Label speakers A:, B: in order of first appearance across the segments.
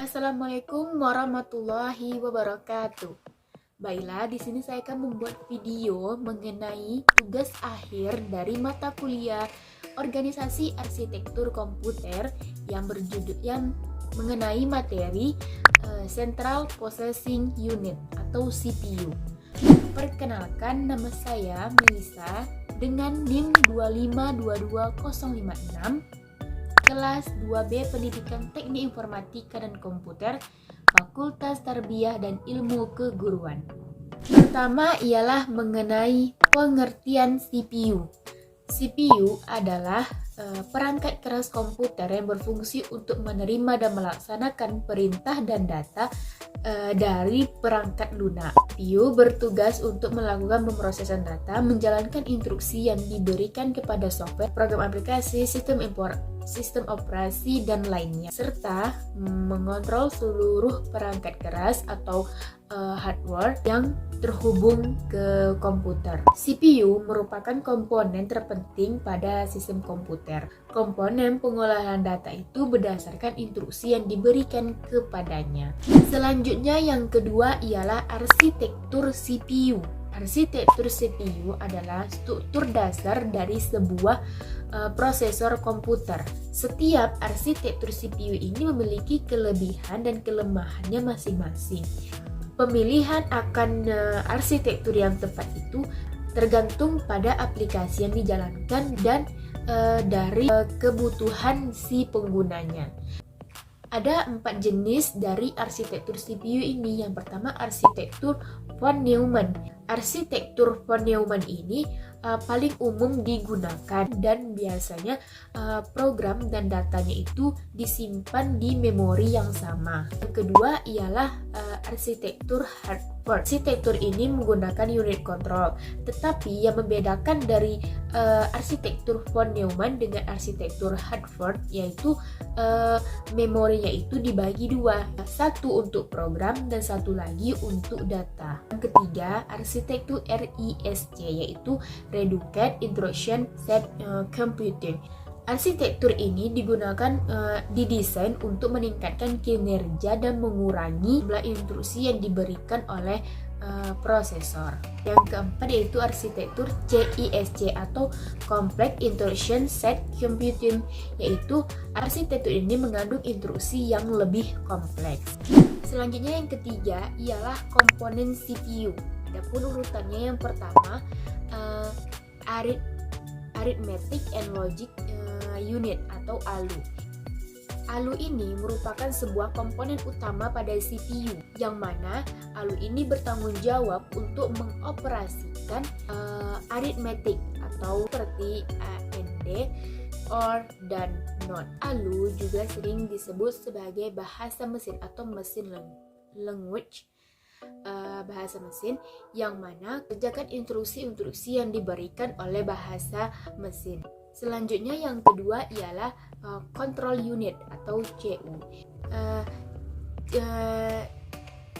A: Assalamualaikum warahmatullahi wabarakatuh. Baiklah, di sini saya akan membuat video mengenai tugas akhir dari mata kuliah Organisasi Arsitektur Komputer yang mengenai materi Central Processing Unit atau CPU. Perkenalkan, nama saya Melisa dengan NIM 2522056, kelas 2B Pendidikan Teknik Informatika dan Komputer, Fakultas Tarbiyah dan Ilmu Keguruan. Pertama ialah mengenai pengertian CPU. CPU adalah perangkat keras komputer yang berfungsi untuk menerima dan melaksanakan perintah dan data dari perangkat lunak. CPU bertugas untuk melakukan pemrosesan data, menjalankan instruksi yang diberikan kepada software, program aplikasi, sistem operasi, dan lainnya, serta mengontrol seluruh perangkat keras atau hardware yang terhubung ke komputer. CPU merupakan komponen terpenting pada sistem komputer. Komponen pengolahan data itu berdasarkan instruksi yang diberikan kepadanya. Selanjutnya yang kedua ialah arsitektur CPU. Arsitektur CPU adalah struktur dasar dari sebuah prosesor komputer. Setiap arsitektur CPU ini memiliki kelebihan dan kelemahannya masing-masing. Pemilihan akan arsitektur yang tepat itu tergantung pada aplikasi yang dijalankan dan dari kebutuhan si penggunanya. Ada 4 jenis dari arsitektur CPU ini. Yang pertama, arsitektur von Neumann. Arsitektur von Neumann ini paling umum digunakan dan biasanya program dan datanya itu disimpan di memori yang sama. Yang kedua ialah arsitektur hardware. Arsitektur ini menggunakan unit control, tetapi yang membedakan dari arsitektur von Neumann dengan arsitektur hardware yaitu memorinya itu dibagi dua, satu untuk program dan satu lagi untuk data. Yang ketiga, arsitektur RISC yaitu Reduced Instruction Set Computing. Arsitektur ini didesain untuk meningkatkan kinerja dan mengurangi jumlah instruksi yang diberikan oleh prosesor. Yang keempat yaitu arsitektur CISC atau Complex Instruction Set Computing, yaitu arsitektur ini mengandung instruksi yang lebih kompleks. Selanjutnya yang ketiga ialah komponen CPU. Adapun urutannya yang pertama Arithmetic and Logic Unit atau ALU. ALU ini merupakan sebuah komponen utama pada CPU, yang mana ALU ini bertanggung jawab untuk mengoperasikan aritmetik atau seperti AND, OR, dan NOT. ALU juga sering disebut sebagai bahasa mesin atau machine language, bahasa mesin, yang mana kerjakan instruksi-instruksi yang diberikan oleh bahasa mesin. Selanjutnya yang kedua ialah control unit atau CU.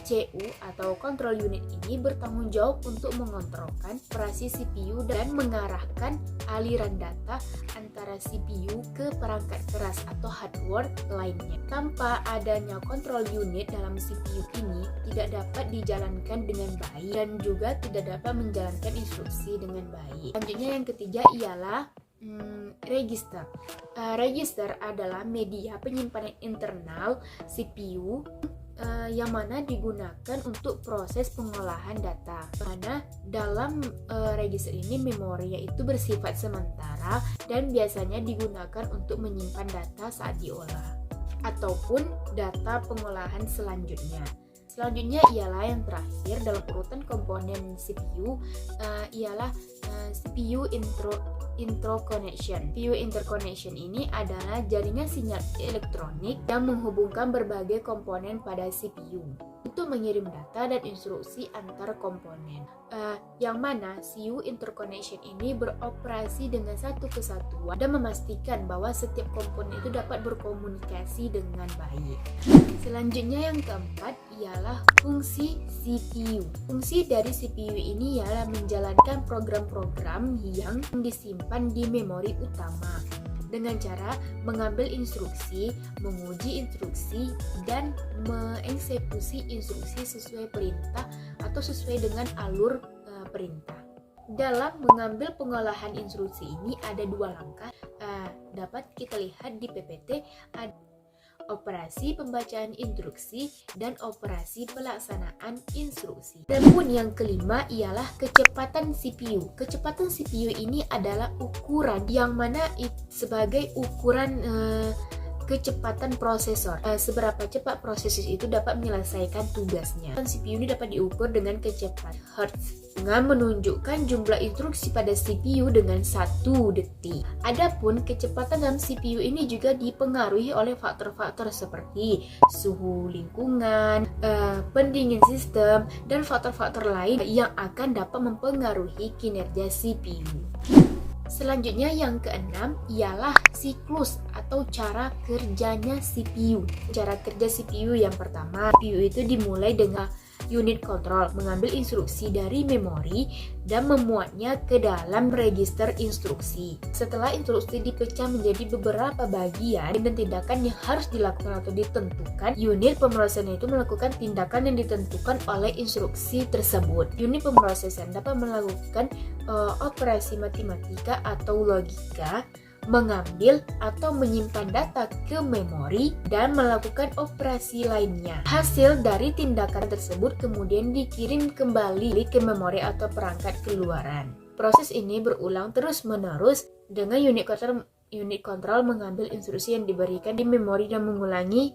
A: CU atau control unit ini bertanggung jawab untuk mengontrolkan operasi CPU dan mengarahkan aliran data antara CPU ke perangkat keras atau hardware lainnya. Tanpa adanya control unit dalam CPU ini tidak dapat dijalankan dengan baik dan juga tidak dapat menjalankan instruksi dengan baik. Selanjutnya yang ketiga ialah register. Register adalah media penyimpanan internal CPU yang mana digunakan untuk proses pengolahan data. Mana dalam register ini memorinya itu bersifat sementara dan biasanya digunakan untuk menyimpan data saat diolah ataupun data pengolahan selanjutnya. Selanjutnya ialah yang terakhir dalam urutan komponen CPU ialah CPU interconnection. CPU interconnection ini adalah jaringan sinyal elektronik yang menghubungkan berbagai komponen pada CPU untuk mengirim data dan instruksi antar komponen. Yang mana CPU interconnection ini beroperasi dengan satu kesatuan dan memastikan bahwa setiap komponen itu dapat berkomunikasi dengan baik. Selanjutnya yang keempat ialah fungsi CPU. Fungsi dari CPU ini ialah menjalankan program-program yang disimpan di memori utama. dengan cara mengambil instruksi, menguji instruksi, dan mengeksekusi instruksi sesuai perintah atau sesuai dengan alur perintah. Dalam mengambil pengolahan instruksi ini ada dua langkah, dapat kita lihat di PPT, ada operasi pembacaan instruksi dan operasi pelaksanaan instruksi. Namun yang kelima ialah kecepatan CPU. Kecepatan CPU ini adalah ukuran yang mana sebagai ukuran kecepatan prosesor. Seberapa cepat prosesor itu dapat menyelesaikan tugasnya. CPU ini dapat diukur dengan kecepatan Hertz dengan menunjukkan jumlah instruksi pada CPU dengan 1 detik. Adapun kecepatan dalam CPU ini juga dipengaruhi oleh faktor-faktor seperti suhu lingkungan, pendingin sistem, dan faktor-faktor lain yang akan dapat mempengaruhi kinerja CPU. Selanjutnya yang keenam ialah siklus atau cara kerjanya CPU. Cara kerja CPU yang pertama, CPU itu dimulai dengan unit kontrol mengambil instruksi dari memori dan memuatnya ke dalam register instruksi. Setelah instruksi dipecah menjadi beberapa bagian dan tindakan yang harus dilakukan atau ditentukan, unit pemrosesan itu melakukan tindakan yang ditentukan oleh instruksi tersebut. Unit pemrosesan dapat melakukan operasi matematika atau logika, mengambil atau menyimpan data ke memori, dan melakukan operasi lainnya. Hasil dari tindakan tersebut kemudian dikirim kembali ke memori atau perangkat keluaran. Proses ini berulang terus-menerus dengan unit kontrol mengambil instruksi yang diberikan di memori dan mengulangi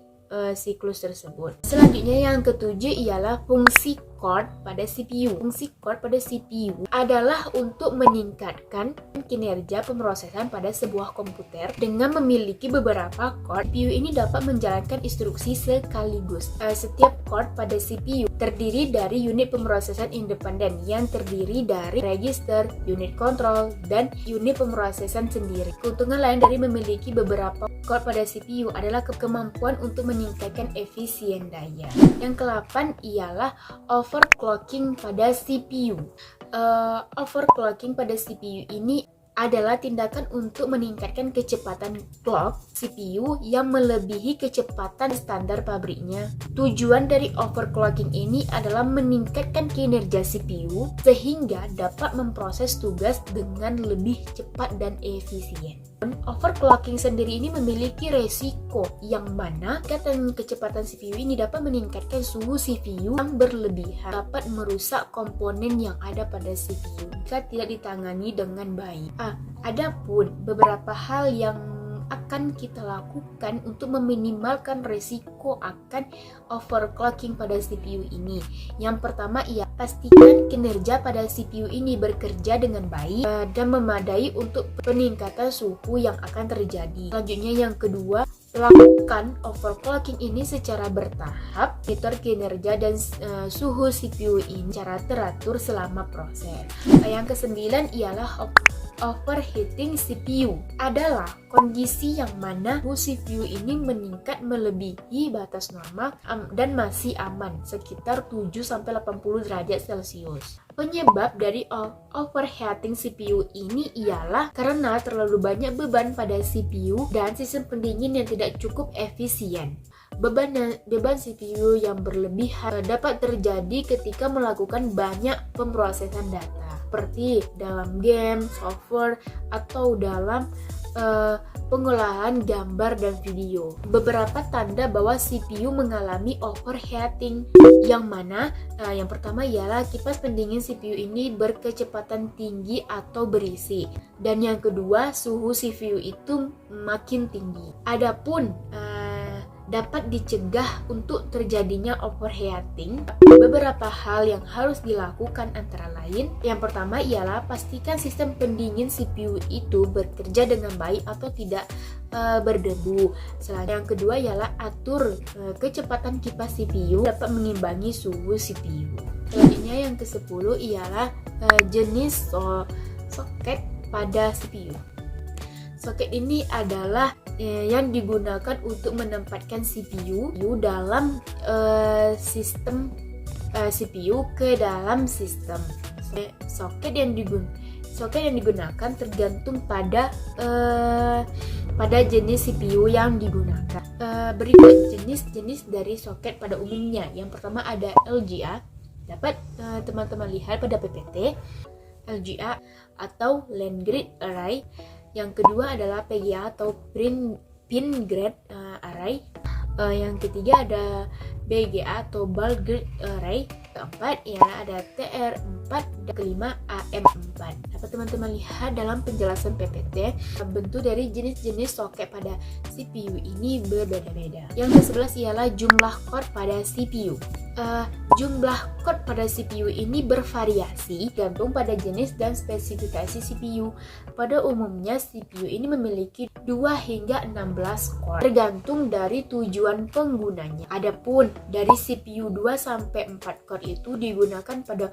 A: siklus tersebut. Selanjutnya yang ketujuh ialah fungsi core pada CPU. Fungsi core pada CPU adalah untuk meningkatkan kinerja pemrosesan pada sebuah komputer dengan memiliki beberapa core. CPU ini dapat menjalankan instruksi sekaligus. Setiap core pada CPU terdiri dari unit pemrosesan independen yang terdiri dari register, unit kontrol, dan unit pemrosesan sendiri. Keuntungan lain dari memiliki beberapa core pada CPU adalah kemampuan untuk meningkatkan efisien daya. Yang ke-8 ialah overclocking pada CPU. Overclocking pada CPU ini adalah tindakan untuk meningkatkan kecepatan clock CPU yang melebihi kecepatan standar pabriknya. Tujuan dari overclocking ini adalah meningkatkan kinerja CPU sehingga dapat memproses tugas dengan lebih cepat dan efisien. Overclocking sendiri ini memiliki resiko yang mana kecepatan CPU ini dapat meningkatkan suhu CPU yang berlebihan, dapat merusak komponen yang ada pada CPU jika tidak ditangani dengan baik. Adapun beberapa hal yang akan kita lakukan untuk meminimalkan resiko akan overclocking pada CPU ini. Yang pertama ia pastikan kinerja pada CPU ini bekerja dengan baik dan memadai untuk peningkatan suhu yang akan terjadi. Selanjutnya yang kedua, lakukan overclocking ini secara bertahap, monitor kinerja dan suhu CPU ini secara teratur selama proses. Yang kesembilan ialah overheating CPU adalah kondisi yang mana suhu CPU ini meningkat melebihi batas normal dan masih aman sekitar 7-80 derajat Celcius. Penyebab dari overheating CPU ini ialah karena terlalu banyak beban pada CPU dan sistem pendingin yang tidak cukup efisien. Beban CPU yang berlebihan dapat terjadi ketika melakukan banyak pemrosesan data, seperti dalam game, software, atau dalam pengolahan gambar dan video. Beberapa tanda bahwa CPU mengalami overheating yang mana yang pertama ialah kipas pendingin CPU ini berkecepatan tinggi atau berisi, dan yang kedua suhu CPU itu makin tinggi. Adapun dapat dicegah untuk terjadinya overheating. Beberapa hal yang harus dilakukan antara lain, yang pertama ialah pastikan sistem pendingin CPU itu bekerja dengan baik atau tidak berdebu. Selanjutnya yang kedua ialah atur kecepatan kipas CPU dapat mengimbangi suhu CPU. Selanjutnya yang ke-10 ialah jenis soket pada CPU. Soket ini adalah yang digunakan untuk menempatkan CPU dalam sistem CPU ke dalam sistem. Soket yang digunakan tergantung pada pada jenis CPU yang digunakan. Berikut jenis-jenis dari soket pada umumnya. Yang pertama ada LGA. Dapat teman-teman lihat pada PPT. LGA atau Line Grid Array. Yang kedua adalah PGA atau Pin Grid Array. Yang ketiga ada BGA atau Bulk Grid Array. Keempat ialah ada TR4 dan kelima AM4. Dapat teman-teman lihat dalam penjelasan PPT, bentuk dari jenis-jenis soket pada CPU ini berbeda-beda. Yang ke-11 ialah jumlah core pada CPU. Jumlah core pada CPU ini bervariasi gantung pada jenis dan spesifikasi CPU. Pada umumnya CPU ini memiliki 2 hingga 16 core tergantung dari tujuan penggunanya. Adapun dari CPU 2 sampai 4 core itu digunakan pada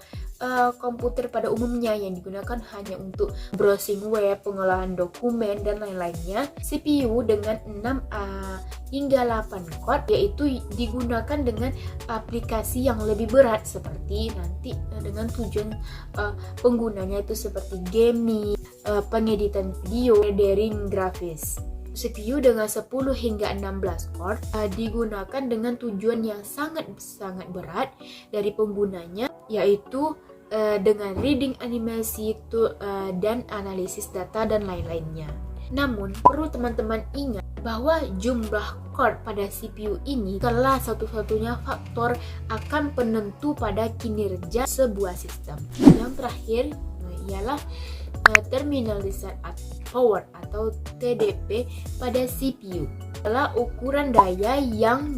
A: komputer pada umumnya yang digunakan hanya untuk browsing web, pengolahan dokumen dan lain-lainnya. CPU dengan 6 hingga 8 core yaitu digunakan dengan aplikasi yang lebih berat seperti nanti dengan tujuan penggunanya itu seperti gaming, pengeditan video, rendering grafis. CPU dengan 10 hingga 16 core digunakan dengan tujuan yang sangat berat dari penggunanya, yaitu dengan reading animasi dan analisis data dan lain-lainnya. Namun perlu teman-teman ingat bahwa jumlah core pada CPU ini adalah satu-satunya faktor akan penentu pada kinerja sebuah sistem. Yang terakhir ialah terminal decide power atau TDP pada CPU. Adalah ukuran daya yang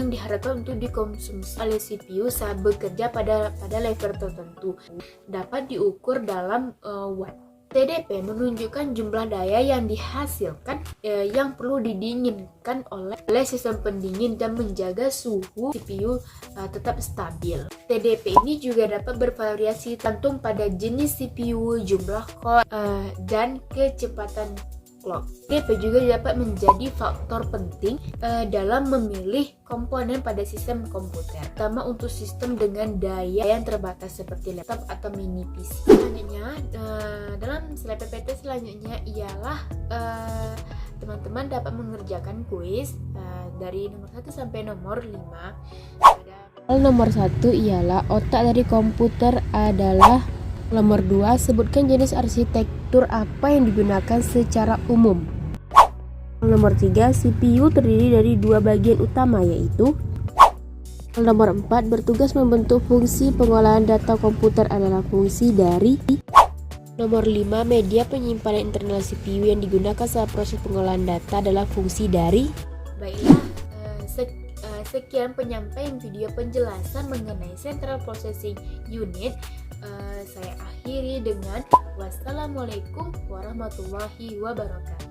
A: diharapkan untuk dikonsumsi oleh CPU saat bekerja pada level tertentu. Dapat diukur dalam watt. TDP menunjukkan jumlah daya yang dihasilkan yang perlu didinginkan oleh sistem pendingin dan menjaga suhu CPU tetap stabil. TDP ini juga dapat bervariasi tergantung pada jenis CPU, jumlah core, dan kecepatan clock. TDP juga dapat menjadi faktor penting dalam memilih komponen pada sistem komputer, terutama untuk sistem dengan daya yang terbatas seperti laptop atau mini PC. Selanjutnya, dalam slide PPT selanjutnya ialah teman-teman dapat mengerjakan kuis dari nomor 1 sampai nomor 5.
B: Nomor 1 ialah otak dari komputer adalah. Nomor 2, sebutkan jenis arsitektur apa yang digunakan secara umum. Nomor 3, CPU terdiri dari 2 bagian utama yaitu. Nomor 4, bertugas membentuk fungsi pengolahan data komputer adalah fungsi dari. Nomor 5, media penyimpanan internal CPU yang digunakan saat proses pengolahan data adalah fungsi dari.
A: Baiklah, sekian penyampaian video penjelasan mengenai Central Processing Unit. Saya akhiri dengan wassalamualaikum warahmatullahi wabarakatuh.